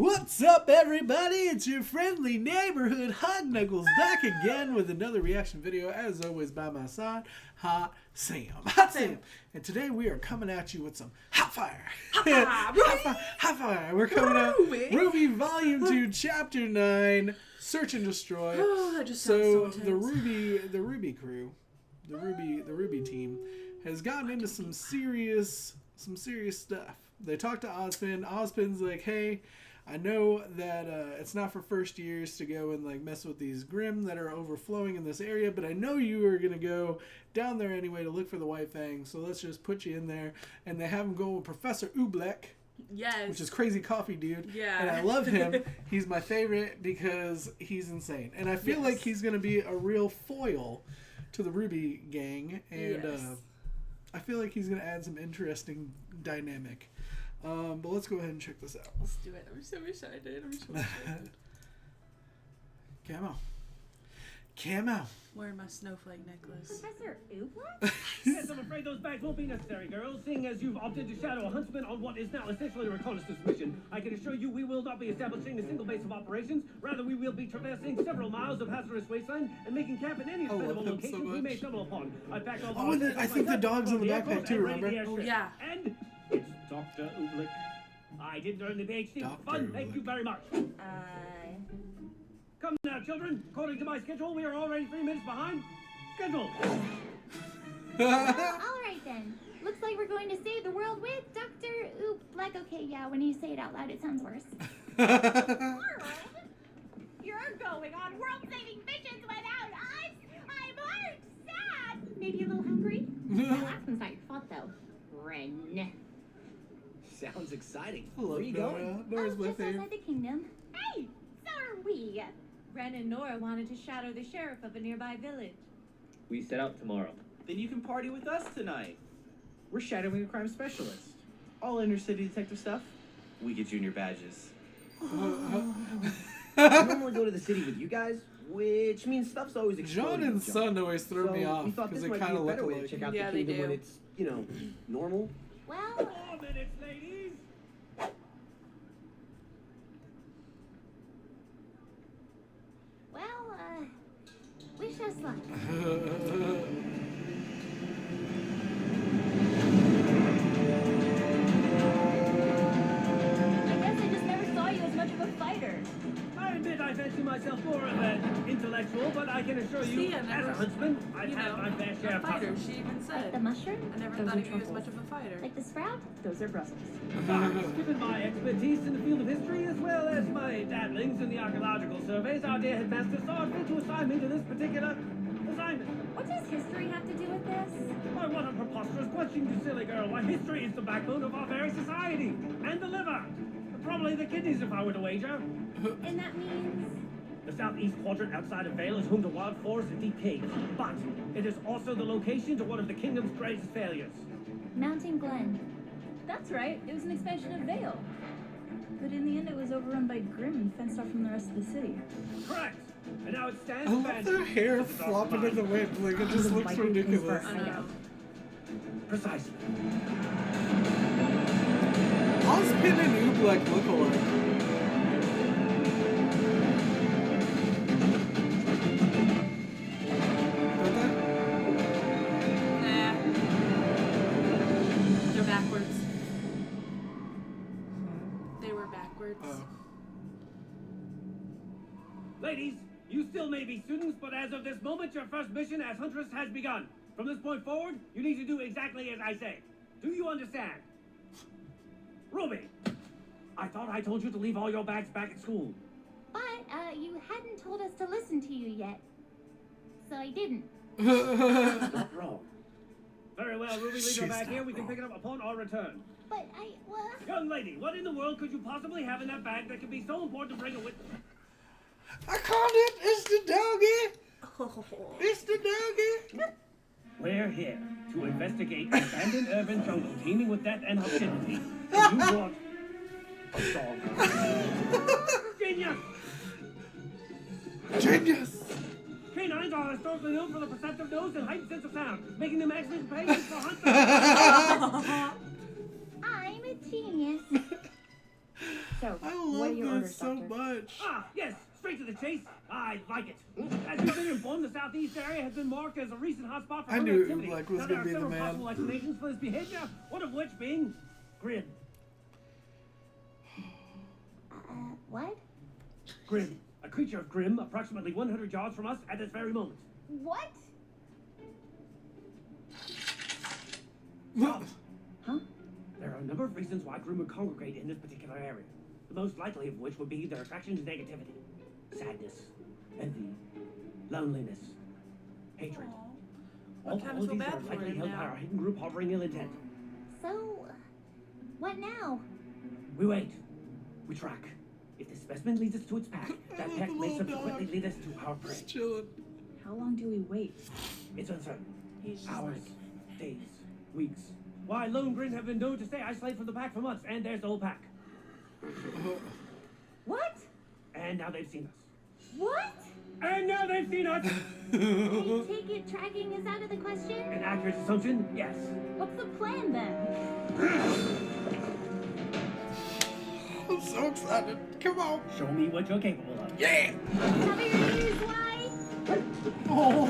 What's up, everybody? It's your friendly neighborhood HugKnuckles back again with another reaction video, as always by my side, Hot Sam. Hot Sam. And today we are coming at you with some hot fire. Hot fire. We're coming out RWBY Volume 2, Chapter 9, Search and Destroy. Oh, that just sounds so intense. the RWBY crew, the RWBY team has gotten into some serious stuff. They talked to Ozpin. Ozpin's like, hey, I know that it's not for first years to go and like mess with these Grimm that are overflowing in this area, but I know you are going to go down there anyway to look for the White Fang, so let's just put you in there. And they have him go with Professor Oobleck. Yes. Which is Crazy Coffee Dude. Yeah. And I love him. He's my favorite because he's insane. And I feel like he's going to be a real foil to the RWBY gang. And I feel like he's going to add some interesting dynamic. But let's go ahead and check this out. Let's do it. I'm so excited. Camo. Wearing my snowflake necklace. Professor Oobleck? Yes, I'm afraid those bags won't be necessary, girls. Seeing as you've opted to shadow a huntsman on what is now essentially a reconnaissance mission, I can assure you we will not be establishing a single base of operations. Rather, we will be traversing several miles of hazardous wasteland and making camp in any expendable locations we may stumble upon. I've packed all the I think the dog's in the backpack too, remember? Oh, yeah. And it's Dr. Oobleck. I didn't earn the PhD. Fun, thank you very much. Come now, children. According to my schedule, we are already 3 minutes behind schedule. Alright then. Looks like we're going to save the world with Dr. Oobleck. Okay, yeah, when you say it out loud, it sounds worse. World? You're going on world-saving missions without us? I'm hurt, sad. Maybe a little hungry? That last one's not your fault, though. Ren. Sounds exciting. Where are you going? Just outside the kingdom. Hey, so are we. Ren and Nora wanted to shadow the sheriff of a nearby village. We set out tomorrow. Then you can party with us tonight. We're shadowing a crime specialist. All inner city detective stuff. We get junior badges. I normally go to the city with you guys, which means stuff's always exploding. John and Son always throw me off we thought because this they might kind be of a look better way to alike. check out Yeah, the they kingdom do. when it's, you know, normal. Well, 4 minutes, ladies. wish us luck. I just never saw you as much of a fighter. I admit I fancy myself more of an intellectual, but I can assure you, See, I as never- a huntsman, I've had my fair share a of fighter, tussles. she even Like said. the mushroom? I never Those thought are of you as truffles. much of a fighter. Like the sprout? Those are Brussels. Besides, given my expertise in the field of history, as well as my dabblings in the archaeological surveys, our dear headmaster saw fit to assign me to this particular assignment. What does history have to do with this? Why, what a preposterous question, you silly girl. Why, history is the backbone of our very society. And the liver. Probably the kidneys, if I were to wager. And that means... The southeast quadrant outside of Vale is home to wild forests and deep caves. But it is also the location to one of the kingdom's greatest failures. Mountain Glen. That's right. It was an expansion of Vale. But in the end, it was overrun by Grimm and fenced off from the rest of the city. Correct. And now it stands I love their hair flopping in the wind. Like, it just looks ridiculous. I know. Precisely. Ozpin and Oobleck look alike. Don't they? Nah. They're backwards. They were backwards. Oh. Ladies, you still may be students, but as of this moment, your first mission as Huntress has begun. From this point forward, you need to do exactly as I say. Do you understand? Ruby, I thought I told you to leave all your bags back at school. But, you hadn't told us to listen to you yet. So I didn't. Not wrong. Very well, Ruby, leave your She's bag here. not We can wrong. pick it up upon our return. But well... Young lady, what in the world could you possibly have in that bag that could be so important to bring it with? I called it. It's the doggy. It's the doggy. We're here to investigate an abandoned urban jungle teeming with death and hostility. And you want a dog. Genius! Genius. Canines are historically known for the perceptive nose and heightened sense of sound, making them excellent companions for hunters. I'm a genius. So, I we love your this orders, so Doctor? much. Ah, yes, straight to the chase. I like it. As you've been informed, the southeast area has been marked as a recent hotspot for I human knew activity. Black was Now, gonna be there the are several man. possible explanations for this behavior, one of which being Grim. What? Grim, a creature of Grim, approximately 100 yards from us at this very moment. What? Stop. Huh? There are a number of reasons why Grim would congregate in this particular area. The most likely of which would be their attraction to negativity, sadness, envy, loneliness, hatred. I All kinda of feel these bad are for likely him held by now. our hidden group harboring ill intent. So, what now? We wait. We track. If the specimen leads us to its pack, that love pack the may little subsequently dog. lead us to our prey. Just chilling. How long do we wait? It's uncertain. He's just Hours, like, days, weeks. Why, lone Grim have been known to stay isolated from the pack for months, and there's the whole pack. What? And now they've seen us. What? And now they've seen us! I take it tracking is out of the question? An accurate assumption? Yes. What's the plan then? I'm so excited. Come on. Show me what you're capable of. Yeah. Tell me your news, why? Oh.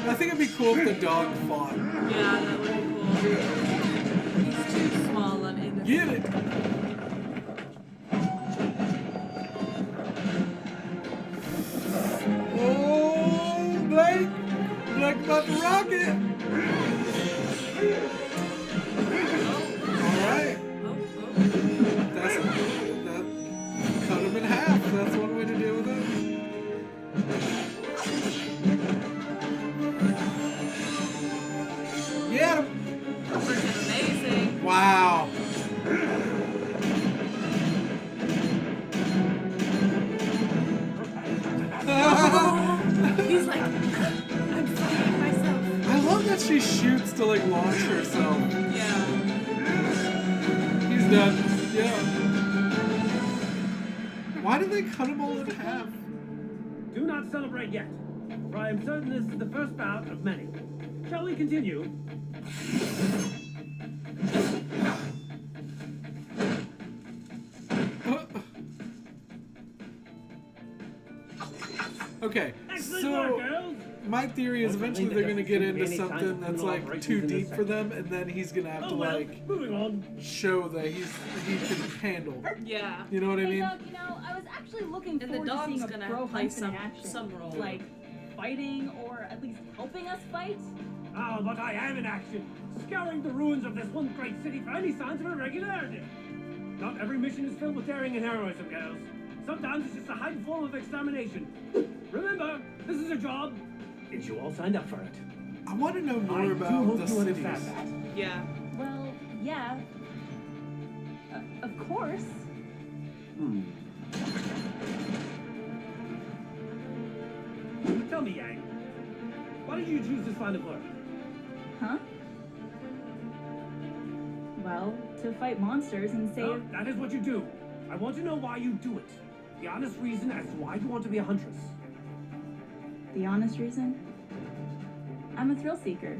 I think it'd be cool if the dog fought. yeah, that would be cool. He's too small and innocent. Get it. Oh, Blake. Blake about to rock it. All right. Oh, That cut him in half. That's one way to deal with it. Get him. oh. Freaking amazing. Wow. He's like, I'm fighting myself. I love that she shoots to like launch herself. Yeah. He's done. Yeah. Why did they cut him all in half? Do not celebrate yet, for I am certain this is the first bout of many. Shall we continue? Okay, Excellent work, so girls! my theory is eventually they're gonna get into Any signs something of that's criminal like operations too in this deep for sector? them, and then he's gonna have to Oh well, like moving on. show that he can handle. Yeah. You know what I Hey, mean? Doug, you know, I was actually looking And the forward to seeing dog's a gonna bro play Huntsman in action. some role. Like, fighting or at least helping us fight. Ah, but I am in action, scouring the ruins of this one great city for any signs of irregularity. Not every mission is filled with daring and heroism, girls. Sometimes it's just a heightened form of extermination. Remember, this is a job, and you all signed up for it. I want to know I more do about hope the you cities. understand that. Yeah. Well, yeah. Of course. Tell me, Yang, why did you choose this line of work? Huh? Well, to fight monsters and save. No, that is what you do. I want to know why you do it. The honest reason as to why you want to be a huntress. The honest reason? I'm a thrill seeker.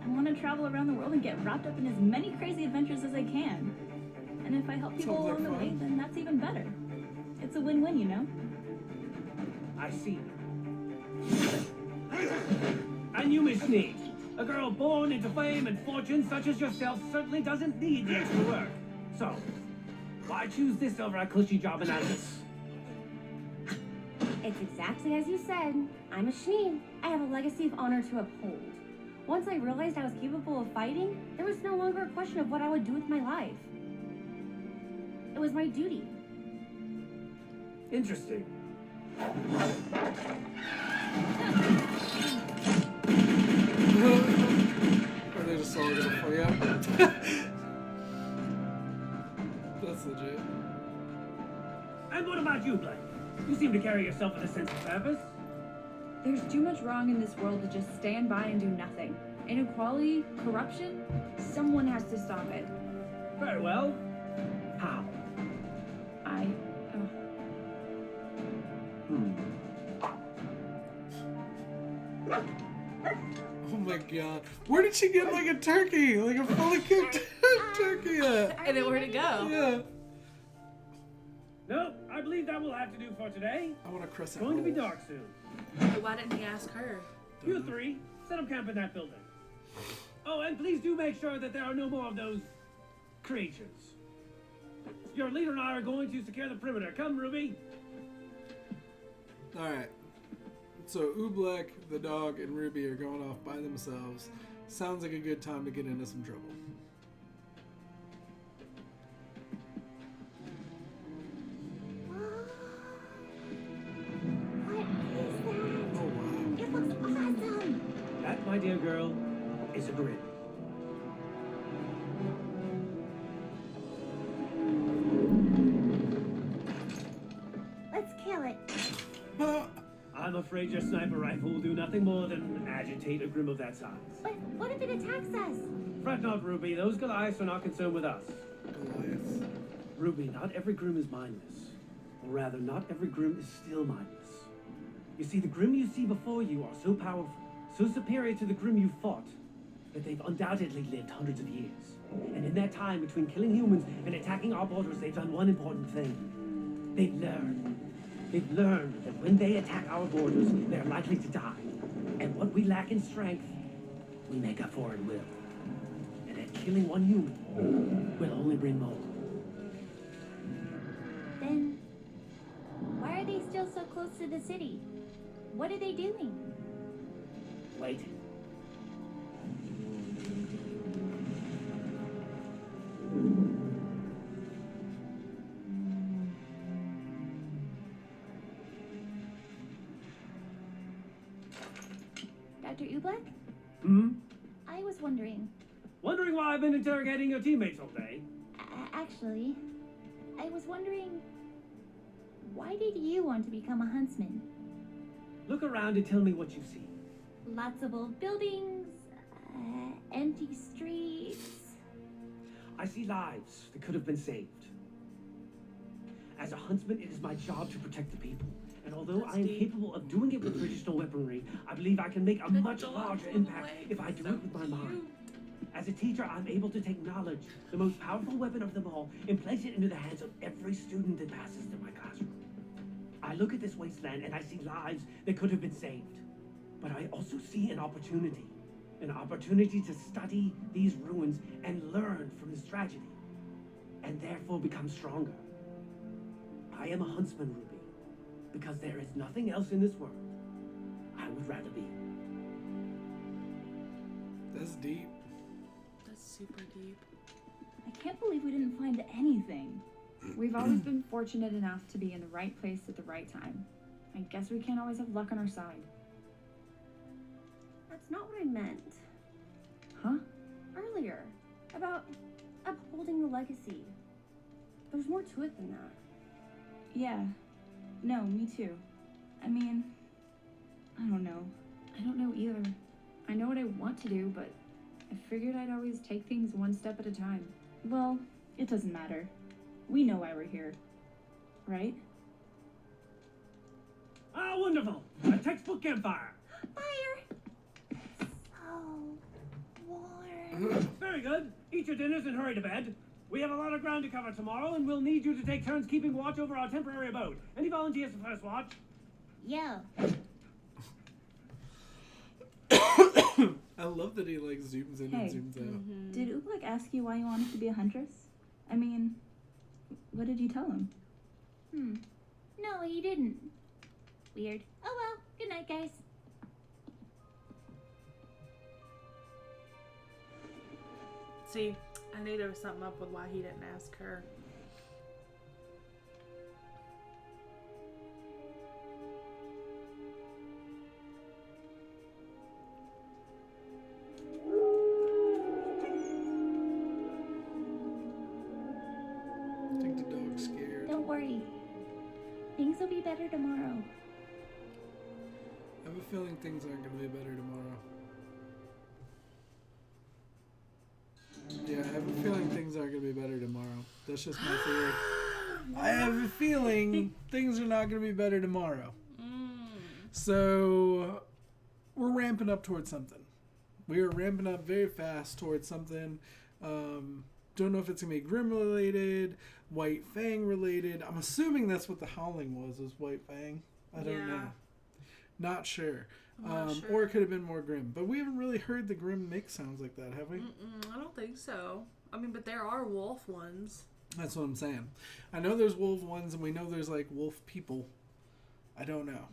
I want to travel around the world and get wrapped up in as many crazy adventures as I can. And if I help people Sounds like along the way, fun. then that's even better. It's a win-win, you know? I see. And you, Miss Sneak, a girl born into fame and fortune such as yourself certainly doesn't need the extra work. So, why choose this over a cushy job in Alice? It's exactly as you said. I'm a Shneen. I have a legacy of honor to uphold. Once I realized I was capable of fighting, there was no longer a question of what I would do with my life. It was my duty. Interesting. Or they just all gonna play out. That's legit. And what about you, Blake? You seem to carry yourself with a sense of purpose. There's too much wrong in this world to just stand by and do nothing. Inequality, corruption, someone has to stop it. Very well. How? I. Oh my god. Where did she get like a turkey? Like a fully cooked turkey at? And then where'd it go? Yeah. believe that will have to do for today. I want a It's crescent going to be roll. dark soon. Why didn't he ask her? You three, set up camp in that building. Oh, and please do make sure that there are no more of those creatures. Your leader and I are going to secure the perimeter. Come, Ruby. Alright. So Oobleck, the dog, and Ruby are going off by themselves. Sounds like a good time to get into some trouble. What is that? Oh wow. It looks awesome. That, my dear girl, is a grid. Let's kill it. I'm afraid your sniper rifle will do nothing more than agitate a grim of that size. But what if it attacks us? Fret not, Ruby. Those Goliaths are not concerned with us. Goliaths. Ruby, not every grim is mindless. Or rather, not every grim is still mindless. You see, the grim you see before you are so powerful, so superior to the grim you fought, that they've undoubtedly lived hundreds of years. And in that time between killing humans and attacking our borders, they've done one important thing. They've learned. They've learned that when they attack our borders, they're likely to die. And what we lack in strength, we make up for in will. And that killing one human will only bring more. Then, why are they still so close to the city? What are they doing? Wait. Dr. Oobleck? Hmm? I was wondering. Wondering why I've been interrogating your teammates all day? Actually, I was wondering, why did you want to become a huntsman? Look around and tell me what you see. Lots of old buildings, empty streets. I see lives that could have been saved. As a huntsman, it is my job to protect the people. And although I am capable of doing it with traditional weaponry, I believe I can make a much larger impact if I do it with my mind. As a teacher, I'm able to take knowledge, the most powerful weapon of them all, and place it into the hands of every student that passes through my classroom. I look at this wasteland and I see lives that could have been saved. But I also see an opportunity to study these ruins and learn from this tragedy, and therefore become stronger. I am a huntsman, Ruby, because there is nothing else in this world I would rather be. That's deep. That's super deep. I can't believe we didn't find anything. We've always been fortunate enough to be in the right place at the right time. I guess we can't always have luck on our side. That's not what I meant. Huh? Earlier. About upholding the legacy. There's more to it than that. Yeah. No, me too. I mean, I don't know. I don't know either. I know what I want to do, but I figured I'd always take things one step at a time. Well, it doesn't matter. We know why we're here. Right? Ah, wonderful! A textbook campfire! Fire! So warm. Very good. Eat your dinners and hurry to bed. We have a lot of ground to cover tomorrow, and we'll need you to take turns keeping watch over our temporary abode. Any volunteers for first watch? Yo. I love that he like zooms in Hey. and zooms out. Did Oobleck ask you why you wanted to be a huntress? I mean, what did you tell him? No, he didn't. Weird. Oh well. Good night, guys. See, I knew there was something up with why he didn't ask her. I think the dog's scared. Don't worry. Things will be better tomorrow. I have a feeling things aren't going to be better tomorrow. Yeah, I have a feeling things aren't going to be better tomorrow. That's just my theory. I have a feeling things are not going to be better tomorrow. So, we're ramping up towards something. We are ramping up very fast towards something. Don't know if it's going to be Grimm related, White Fang related. I'm assuming that's what the Howling was White Fang. I don't know. Not sure. Or it could have been more Grimm. But we haven't really heard the Grimm make sounds like that, have we? I don't think so. I mean, but there are wolf ones. That's what I'm saying. I know there's wolf ones, and we know there's like wolf people. I don't know.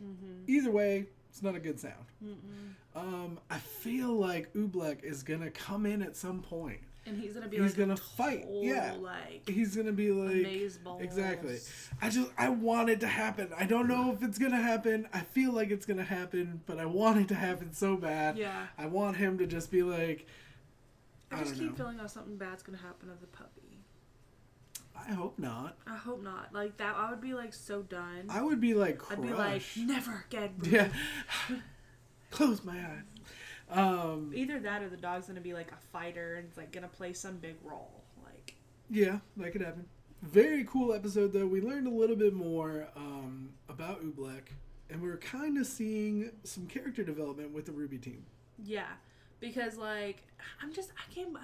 Either way, it's not a good sound. I feel like Oobleck is gonna come in at some point, and he's gonna be gonna fight. Yeah, like he's gonna be like amazeballs. Exactly. I want it to happen. I don't know if it's gonna happen. I feel like it's gonna happen, but I want it to happen so bad. Yeah. I want him to just be like. I just keep feeling like something bad's gonna happen to the puppy. I hope not. I hope not. Like that, I would be like so done. I would be like crushed. I'd be like, never again. Yeah. Close my eyes. Either that or the dog's gonna be like a fighter and it's like gonna play some big role. Like. Yeah, that could happen. Very cool episode though. We learned a little bit more about Oobleck, and we're kind of seeing some character development with the RWBY team. Yeah. Because, like, I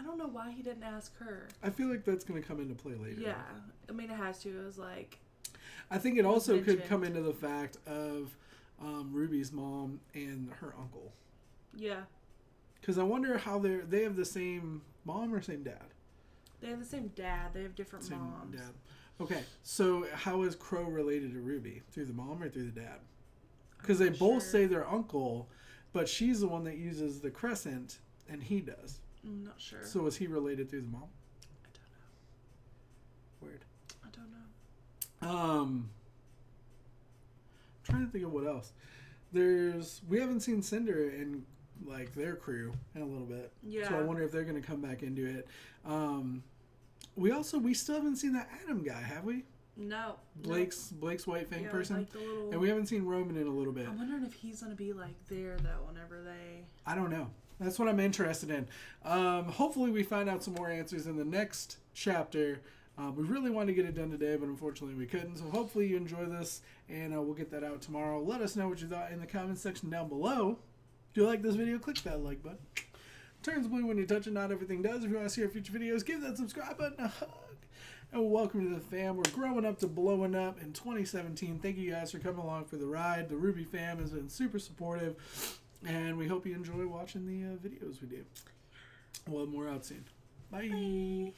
don't know why he didn't ask her. I feel like that's going to come into play later. Yeah. I mean, it has to. It was like... I think it also could come into the fact of RWBY's mom and her uncle. Yeah. Because I wonder how they have the same mom or same dad? They have the same dad. They have different moms. Dad. Okay. So, how is Crow related to RWBY? Through the mom or through the dad? Because they both say their uncle... But she's the one that uses the crescent, and he does. I'm not sure. So is he related through the mom? I don't know. Weird. I don't know. I'm trying to think of what else. We haven't seen Cinder and like their crew in a little bit. Yeah. So I wonder if they're going to come back into it. We still haven't seen that Adam guy, have we? No. Blake's White Fang person. Like the little... And we haven't seen Roman in a little bit. I'm wondering if he's going to be like there though whenever they... I don't know. That's what I'm interested in. Hopefully we find out some more answers in the next chapter. We really wanted to get it done today, but unfortunately we couldn't. So hopefully you enjoy this, and we'll get that out tomorrow. Let us know what you thought in the comments section down below. If you like this video, click that like button. Turns blue when you touch it. Not everything does. If you want to see our future videos, give that subscribe button a hug. And welcome to the fam. We're growing up to blowing up in 2017. Thank you guys for coming along for the ride. The RWBY fam has been super supportive, and we hope you enjoy watching the videos we do. We'll have more out soon. Bye.